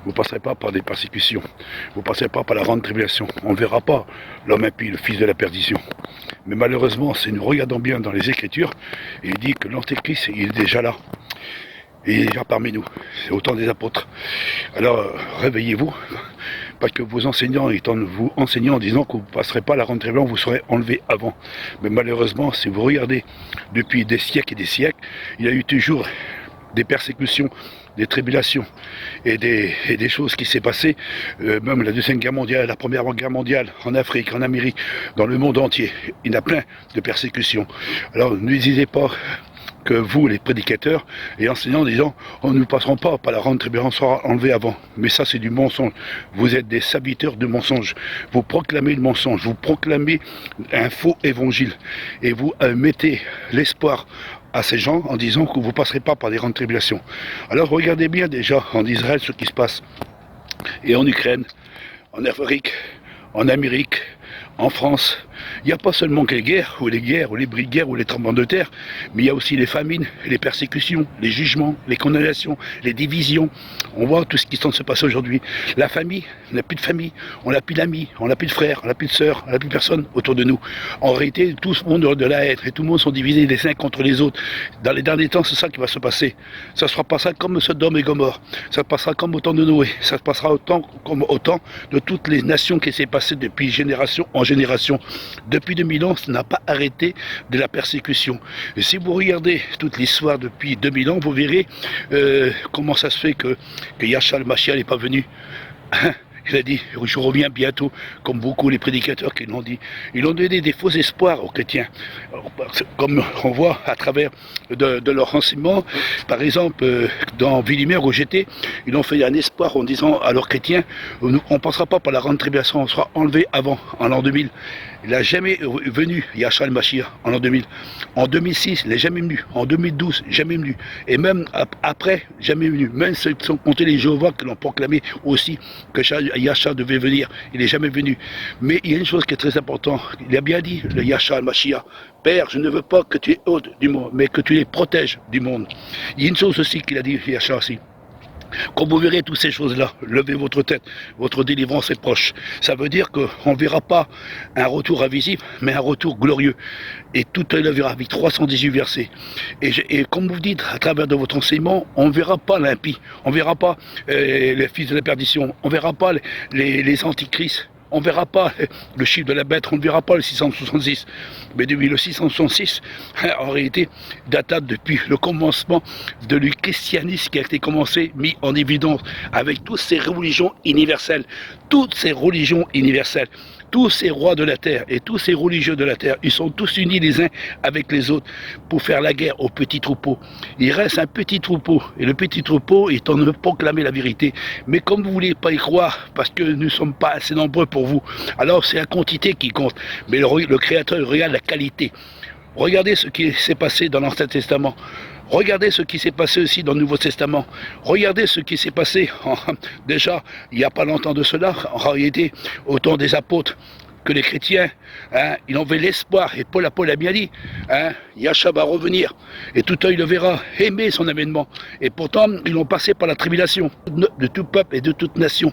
vous ne passerez pas par des persécutions, vous ne passerez pas par la grande tribulation. On ne verra pas l'homme impie, le fils de la perdition. Mais malheureusement, si nous regardons bien dans les Écritures, il dit que l'Antéchrist, il est déjà là. Et il est déjà parmi nous. C'est autant des apôtres. Alors, réveillez-vous, parce que vos enseignants, étant vous enseignant en disant que vous ne passerez pas la grande tribulation, vous serez enlevés avant. Mais malheureusement, si vous regardez depuis des siècles et des siècles, il y a eu toujours des persécutions, des tribulations et des choses qui s'est passées, même la Deuxième Guerre mondiale, la Première Guerre mondiale, en Afrique, en Amérique, dans le monde entier. Il y en a plein de persécutions. Alors ne disez pas que vous, les prédicateurs et enseignants, disant on ne passerons pas par la grande tribulation, on sera enlevé avant. Mais ça, c'est du mensonge. Vous êtes des serviteurs de mensonges. Vous proclamez le mensonge, vous proclamez un faux évangile et vous mettez l'espoir à ces gens en disant que vous ne passerez pas par des grandes tribulations. Alors regardez bien déjà en Israël ce qui se passe, et en Ukraine, en Afrique, en Amérique, en France. Il n'y a pas seulement que les guerres, ou les bris de guerre, ou les tremblements de terre, mais il y a aussi les famines, les persécutions, les jugements, les condamnations, les divisions. On voit tout ce qui est en train de se passer aujourd'hui. La famille, on n'a plus de famille, on n'a plus d'amis, on n'a plus de frères, on n'a plus de sœurs, on n'a plus personne autour de nous. En réalité, tout le monde de la haine, et tout le monde sont divisés les uns contre les autres. Dans les derniers temps, c'est ça qui va se passer. Ça ne sera pas ça comme Sodome et Gomorrhe, ça se passera comme au temps de Noé, ça se passera comme au temps de toutes les nations qui s'est passé depuis génération en génération. Depuis 2000 ans, ça n'a pas arrêté de la persécution. Et si vous regardez toute l'histoire depuis 2000 ans, vous verrez comment ça se fait que Yahshua le Mashiach n'est pas venu. Il a dit, je reviens bientôt, comme beaucoup les prédicateurs qui l'ont dit. Ils ont donné des faux espoirs aux chrétiens. Comme on voit à travers de leur renseignement, par exemple, dans Villimère où j'étais, ils ont fait un espoir en disant à leurs chrétiens, on ne passera pas par la grande tribulation, on sera enlevé avant, en l'an 2000. Il n'a jamais venu, Yahshua le Mashiach, en l'an 2000. En 2006, il n'est jamais venu. En 2012, jamais venu. Et même après, jamais venu. Même ceux qui sont comptés les Jéhovah qui l'ont proclamé aussi que Yahshua devait venir. Il n'est jamais venu. Mais il y a une chose qui est très importante. Il a bien dit, le Yahshua le Mashiach, Père, je ne veux pas que tu es ôte du monde, mais que tu les protèges du monde. Il y a une chose aussi qu'il a dit, Yahshua aussi. Quand vous verrez toutes ces choses-là, levez votre tête, votre délivrance est proche. Ça veut dire qu'on ne verra pas un retour invisible, mais un retour glorieux. Et tout le verra avec 318 versets. Et comme vous dites, à travers de votre enseignement, on ne verra pas l'impie, on ne verra pas les fils de la perdition, on ne verra pas les antichrists. On ne verra pas le chiffre de la bête, on ne verra pas le 666. Mais depuis le 666, en réalité, date depuis le commencement de le christianisme qui a été commencé, mis en évidence, avec toutes ces religions universelles. Toutes ces religions universelles. Tous ces rois de la terre et tous ces religieux de la terre, ils sont tous unis les uns avec les autres pour faire la guerre au petit troupeau. Il reste un petit troupeau, et le petit troupeau est en train de proclamer la vérité. Mais comme vous ne voulez pas y croire, parce que nous ne sommes pas assez nombreux pour vous, alors c'est la quantité qui compte. Mais le Créateur regarde la qualité. Regardez ce qui s'est passé dans l'Ancien Testament. Regardez ce qui s'est passé aussi dans le Nouveau Testament. Regardez ce qui s'est passé déjà il n'y a pas longtemps de cela, en réalité, au temps des apôtres, que les chrétiens, ils avaient l'espoir, et Paul a bien dit, Yahshua va revenir, et tout œil le verra, aimer son avènement. Et pourtant, ils ont passé par la tribulation de tout peuple et de toute nation.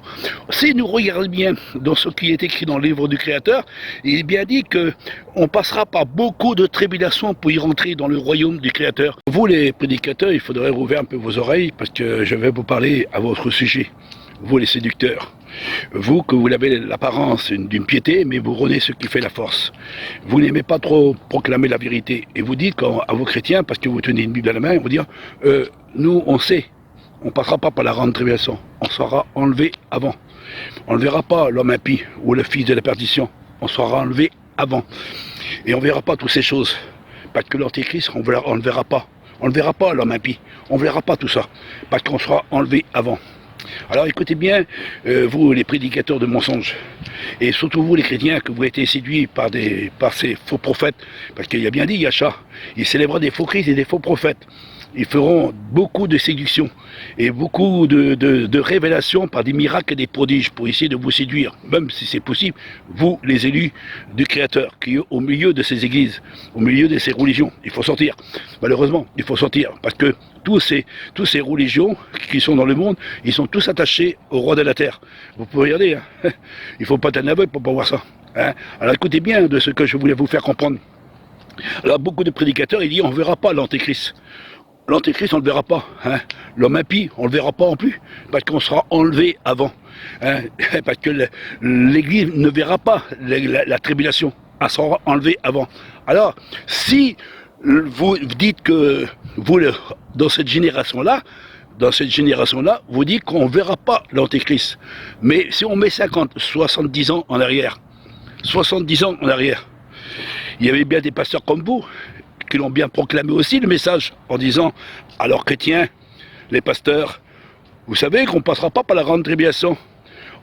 Si nous regardons bien dans ce qui est écrit dans le livre du Créateur, il est bien dit qu'on passera par beaucoup de tribulations pour y rentrer dans le royaume du Créateur. Vous, les prédicateurs, il faudrait rouvrir un peu vos oreilles, parce que je vais vous parler à votre sujet. Vous, les séducteurs. Vous, que vous avez l'apparence d'une piété, mais vous renez ce qui fait la force. Vous n'aimez pas trop proclamer la vérité. Et vous dites à vos chrétiens, parce que vous tenez une Bible à la main, vous dire, nous, on sait, on ne passera pas par la grande tribulation. On sera enlevé avant. On ne verra pas l'homme impie ou le fils de la perdition. On sera enlevé avant. Et on ne verra pas toutes ces choses. Parce que l'Antéchrist, on ne verra pas. On ne verra pas l'homme impie. On ne verra pas tout ça. Parce qu'on sera enlevé avant. Alors écoutez bien, vous les prédicateurs de mensonges, et surtout vous les chrétiens que vous avez été séduits par ces faux prophètes, parce qu'il a bien dit Yahshua, il célèbrera des faux Christ et des faux prophètes. Ils feront beaucoup de séduction et beaucoup de révélations par des miracles et des prodiges pour essayer de vous séduire, même si c'est possible, vous, les élus du Créateur, qui est au milieu de ces églises, au milieu de ces religions. Il faut sortir. Malheureusement, il faut sortir, parce que tous ces religions qui sont dans le monde, ils sont tous attachés au roi de la terre. Vous pouvez regarder, hein. Il ne faut pas être un aveugle pour pas voir ça. Hein. Alors écoutez bien de ce que je voulais vous faire comprendre. Alors beaucoup de prédicateurs, ils disent on ne verra pas l'antéchrist. L'antéchrist, on ne le verra pas. Hein. L'homme impie, on ne le verra pas non plus, parce qu'on sera enlevé avant. Hein. Parce que l'Église ne verra pas la tribulation. Elle sera enlevée avant. Alors, si vous dites que vous, dans cette génération-là, vous dites qu'on ne verra pas l'antéchrist. Mais si on met 50, 70 ans en arrière, 70 ans en arrière, il y avait bien des pasteurs comme vous, qui l'ont bien proclamé aussi le message en disant à leurs chrétiens, les pasteurs, vous savez qu'on ne passera pas par la grande tribulation,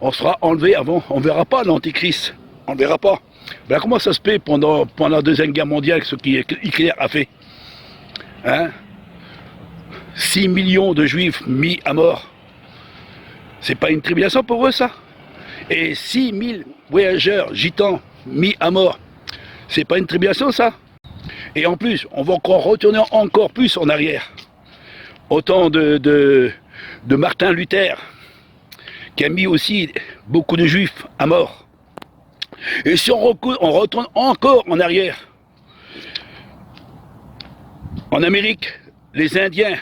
on sera enlevé avant, on ne verra pas l'antéchrist, on ne verra pas. Ben comment ça se fait pendant la Deuxième Guerre mondiale, ce qu'Hitler a fait, hein? 6 millions de juifs mis à mort, c'est pas une tribulation pour eux ça? Et 6 000 voyageurs gitans mis à mort, c'est pas une tribulation ça? Et en plus, on va encore retourner encore plus en arrière. Autant de Martin Luther, qui a mis aussi beaucoup de juifs à mort. Et si on retourne encore en arrière, en Amérique, les Indiens,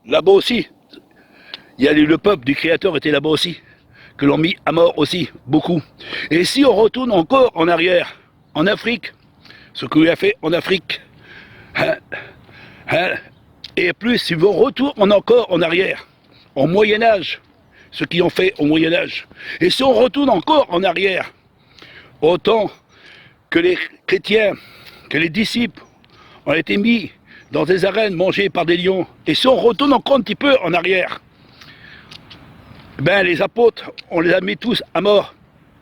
là-bas aussi, il y a le peuple du Créateur était là-bas aussi, que l'on mis à mort aussi, beaucoup. Et si on retourne encore en arrière, en Afrique, ce qu'il a fait en Afrique, et plus, si vous retournez encore en arrière, au Moyen-Âge, ce qu'ils ont fait au Moyen-Âge, et si on retourne encore en arrière, autant que les chrétiens, que les disciples ont été mis dans des arènes mangées par des lions, et si on retourne encore un petit peu en arrière, ben les apôtres, on les a mis tous à mort.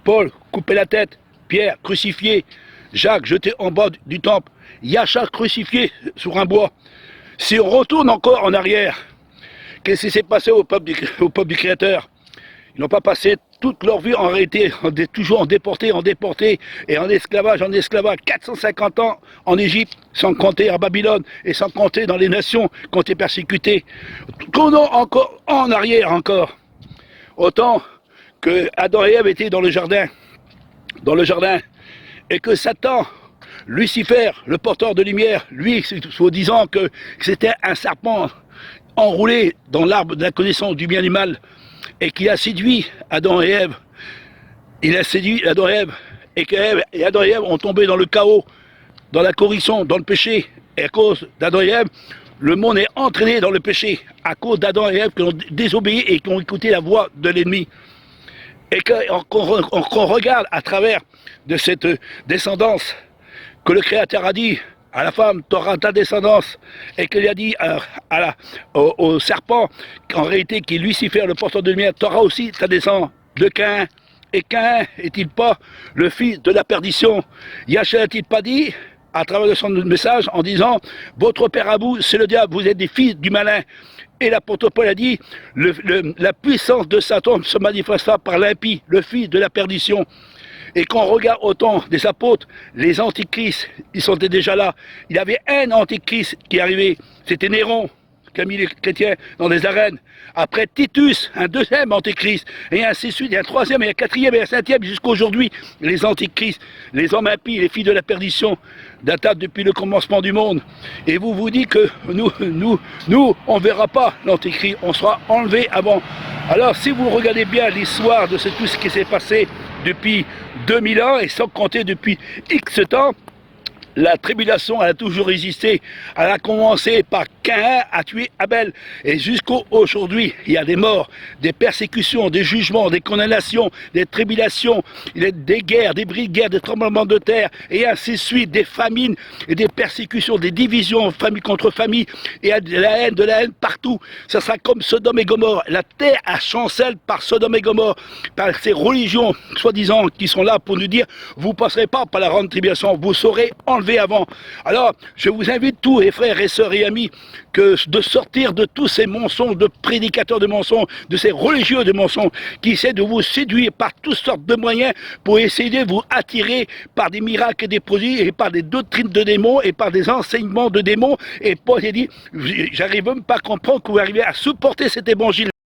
Paul, coupé la tête, Pierre, crucifié, Jacques jeté en bas du temple, Yacha crucifié sur un bois. Si on retourne encore en arrière, qu'est-ce qui s'est passé au peuple du Créateur? Ils n'ont pas passé toute leur vie en réalité, toujours en déporté, et en esclavage, 450 ans en Égypte, sans compter à Babylone, et sans compter dans les nations qui ont été persécutées. Tournons encore en arrière encore. Autant que Adam et Ève étaient dans le jardin, et que Satan, Lucifer, le porteur de lumière, lui, soi-disant que c'était un serpent enroulé dans l'arbre de la connaissance du bien et du mal, et qui a séduit Adam et Ève. Il a séduit Adam et Ève, et que Adam et Ève ont tombé dans le chaos, dans la corruption, dans le péché. Et à cause d'Adam et Ève, le monde est entraîné dans le péché, à cause d'Adam et Ève qui ont désobéi et qui ont écouté la voix de l'ennemi. Et qu'on regarde à travers de cette descendance que le Créateur a dit à la femme, tu auras ta descendance, et qu'il a dit au serpent, qu'en réalité qui est Lucifer, le porteur de lumière, tu auras aussi ta descendance de Caïn. Et Caïn est-il pas le fils de la perdition? Yahshua n'a-t-il pas dit à travers de son message en disant votre père à vous, c'est le diable, vous êtes des fils du malin. Et l'apôtre Paul a dit la puissance de Satan se manifestera par l'impie, le fils de la perdition. Et quand on regarde autant des apôtres, les antichrists, ils sont déjà là. Il y avait un antichrist qui est arrivé, c'était Néron, qui a mis les chrétiens dans des arènes. Après Titus, un deuxième antéchrist, et ainsi de suite, et un troisième, et un quatrième, et un cinquième, jusqu'à aujourd'hui, les antichrists, les hommes impies, les filles de la perdition, datent depuis le commencement du monde. Et vous dites que nous, on ne verra pas l'antéchrist, on sera enlevé avant. Alors, si vous regardez bien l'histoire de tout ce qui s'est passé depuis 2000 ans, et sans compter depuis X temps, la tribulation, elle a toujours existé. Elle a commencé par Caïn à tuer Abel. Et jusqu'à aujourd'hui, il y a des morts, des persécutions, des jugements, des condamnations, des tribulations, des guerres, des bris de guerre, des tremblements de terre, et ainsi de suite, des famines, et des persécutions, des divisions, famille contre famille, et de la haine partout. Ça sera comme Sodome et Gomorrhe. La terre a chancelle par Sodome et Gomorrhe, par ces religions, soi-disant, qui sont là pour nous dire, vous ne passerez pas par la grande tribulation, vous serez en enlevé avant. Alors, je vous invite tous, les frères et sœurs et amis, de sortir de tous ces mensonges, de prédicateurs de mensonges, de ces religieux de mensonges, qui essaient de vous séduire par toutes sortes de moyens pour essayer de vous attirer par des miracles et des produits, et par des doctrines de démons, et par des enseignements de démons. Et Paul a dit, j'arrive même pas à comprendre que vous arrivez à supporter cet évangile